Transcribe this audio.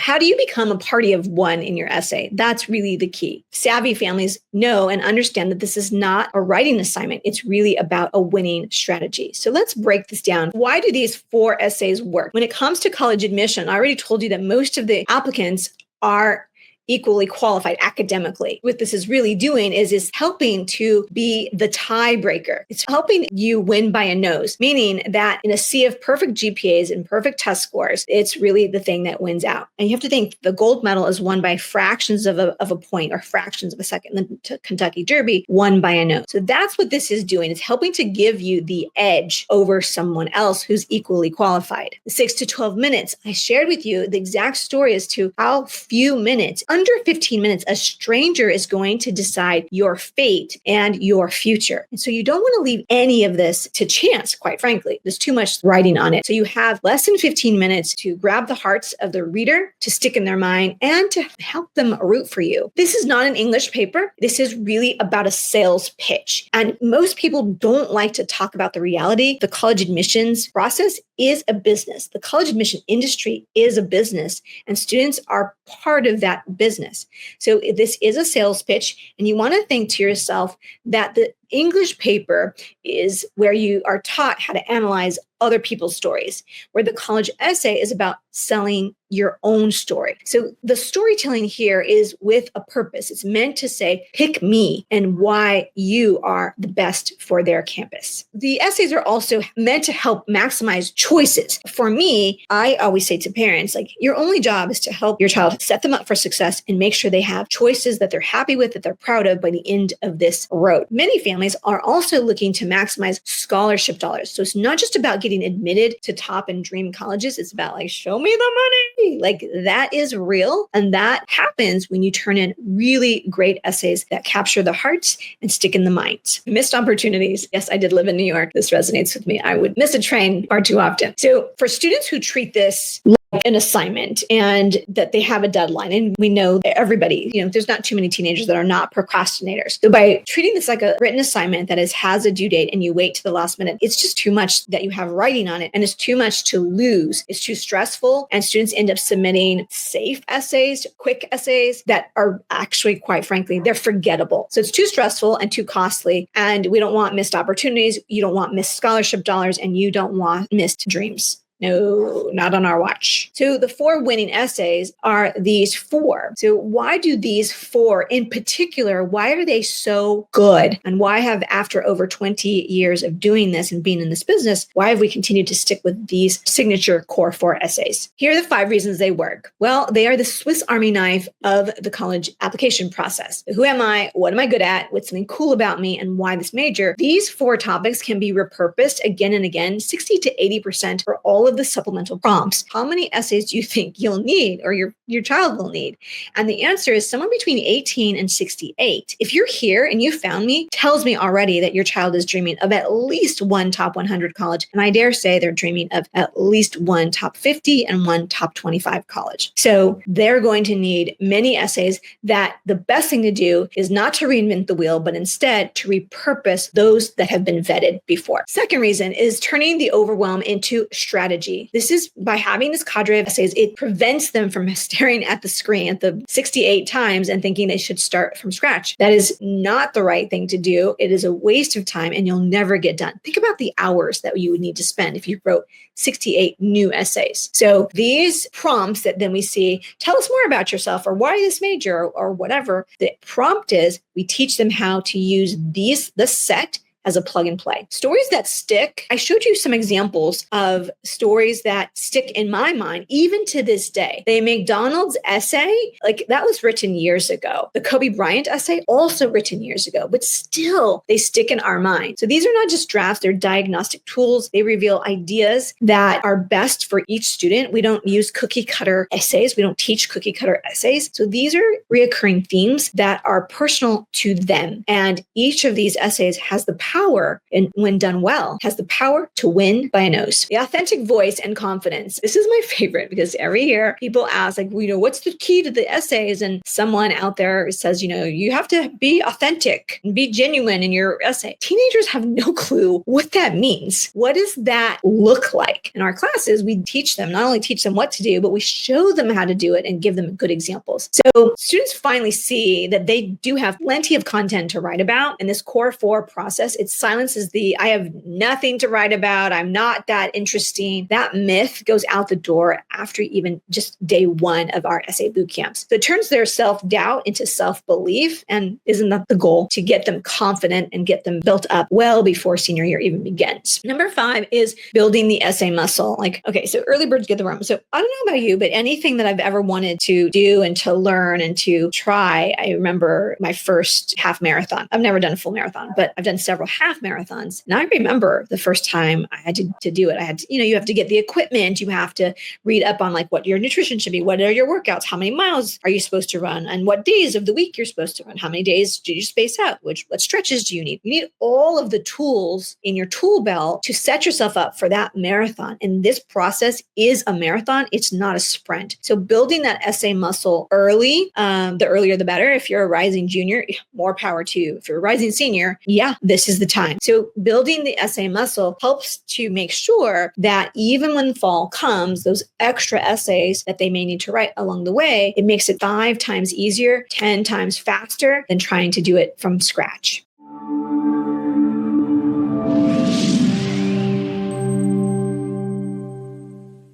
how do you become a party of one in your essay? That's really the key. Savvy families know and understand that this is not a writing assignment. It's really about a winning strategy. So let's break this down. Why do these 4 essays work? When it comes to college admission, I already told you that most of the applicants are equally qualified academically. What this is really doing is helping to be the tiebreaker. It's helping you win by a nose, meaning that in a sea of perfect GPAs and perfect test scores, it's really the thing that wins out. And you have to think the gold medal is won by fractions of a point or fractions of a second. And the Kentucky Derby won by a nose. So that's what this is doing. It's helping to give you the edge over someone else who's equally qualified. The 6 to 12 minutes, I shared with you the exact story as to how few minutes, under 15 minutes, a stranger is going to decide your fate and your future. And so you don't want to leave any of this to chance, quite frankly. There's too much writing on it. So you have less than 15 minutes to grab the hearts of the reader, to stick in their mind, and to help them root for you. This is not an English paper. This is really about a sales pitch. And most people don't like to talk about the reality. The college admissions process is a business. The college admission industry is a business, and students are part of that business. So this is a sales pitch, and you want to think to yourself that the English paper is where you are taught how to analyze other people's stories, where the college essay is about selling your own story. So the storytelling here is with a purpose. It's meant to say, pick me and why you are the best for their campus. The essays are also meant to help maximize choices. For me, I always say to parents, like, your only job is to help your child set them up for success and make sure they have choices that they're happy with, that they're proud of by the end of this road. Many families are also looking to maximize scholarship dollars. So it's not just about getting admitted to top and dream colleges. It's about like, show me the money. Like, that is real. And that happens when you turn in really great essays that capture the hearts and stick in the minds. Missed opportunities. Yes, I did live in New York. This resonates with me. I would miss a train far too often. So for students who treat this an assignment and that they have a deadline, and we know that everybody, there's not too many teenagers that are not procrastinators. So by treating this like a written assignment that has a due date and you wait to the last minute, it's just too much that you have writing on it, and it's too much to lose. It's too stressful, and students end up submitting safe essays, quick essays that are actually, quite frankly, they're forgettable. So it's too stressful and too costly, and we don't want missed opportunities. You don't want missed scholarship dollars, and you don't want missed dreams. No, not on our watch. So the 4 winning essays are these 4. So why do these 4 in particular, why are they so good? And why have, after over 20 years of doing this and being in this business, why have we continued to stick with these signature core 4 essays? Here are the 5 reasons they work. Well, they are the Swiss Army knife of the college application process. Who am I? What am I good at? What's something cool about me? And why this major? These 4 topics can be repurposed again and again, 60 to 80% for all of the supplemental prompts. How many essays do you think you'll need, or your child will need? And the answer is somewhere between 18 and 68. If you're here and you found me, tells me already that your child is dreaming of at least one top 100 college. And I dare say they're dreaming of at least one top 50 and one top 25 college. So they're going to need many essays that the best thing to do is not to reinvent the wheel, but instead to repurpose those that have been vetted before. Second reason is turning the overwhelm into strategy. This is by having this cadre of essays, it prevents them from staring at the screen at the 68 times and thinking they should start from scratch. That is not the right thing to do. It is a waste of time, and you'll never get done. Think about the hours that you would need to spend if you wrote 68 new essays. So these prompts that then we see, tell us more about yourself, or why this major, or whatever the prompt is, we teach them how to use the set as a plug and play. Stories that stick. I showed you some examples of stories that stick in my mind, even to this day. The McDonald's essay, like, that was written years ago. The Kobe Bryant essay, also written years ago, but still they stick in our mind. So these are not just drafts, they're diagnostic tools. They reveal ideas that are best for each student. We don't use cookie cutter essays. We don't teach cookie cutter essays. So these are reoccurring themes that are personal to them. And each of these essays has the power, and when done well, has the power to win by a nose. The authentic voice and confidence. This is my favorite because every year people ask, like, what's the key to the essays? And someone out there says, you have to be authentic and be genuine in your essay. Teenagers have no clue what that means. What does that look like? In our classes, we teach them, not only teach them what to do, but we show them how to do it and give them good examples. So students finally see that they do have plenty of content to write about. And this core 4 process, it silences the, I have nothing to write about, I'm not that interesting. That myth goes out the door after even just day 1 of our essay boot camps. So it turns their self-doubt into self-belief. And isn't that the goal? To get them confident and get them built up well before senior year even begins. Number 5 is building the essay muscle. So early birds get the worm. So I don't know about you, but anything that I've ever wanted to do and to learn and to try, I remember my first half marathon. I've never done a full marathon, but I've done several half marathons. And I remember the first time I had to do it. I had to, you have to get the equipment. You have to read up on what your nutrition should be. What are your workouts? How many miles are you supposed to run? And what days of the week you're supposed to run? How many days do you space out? What stretches do you need? You need all of the tools in your tool belt to set yourself up for that marathon. And this process is a marathon. It's not a sprint. So building that essay muscle early, the earlier the better. If you're a rising junior, more power to you. If you're a rising senior, this is the time. So building the essay muscle helps to make sure that even when fall comes, those extra essays that they may need to write along the way, it makes it 5 times easier, 10 times faster than trying to do it from scratch.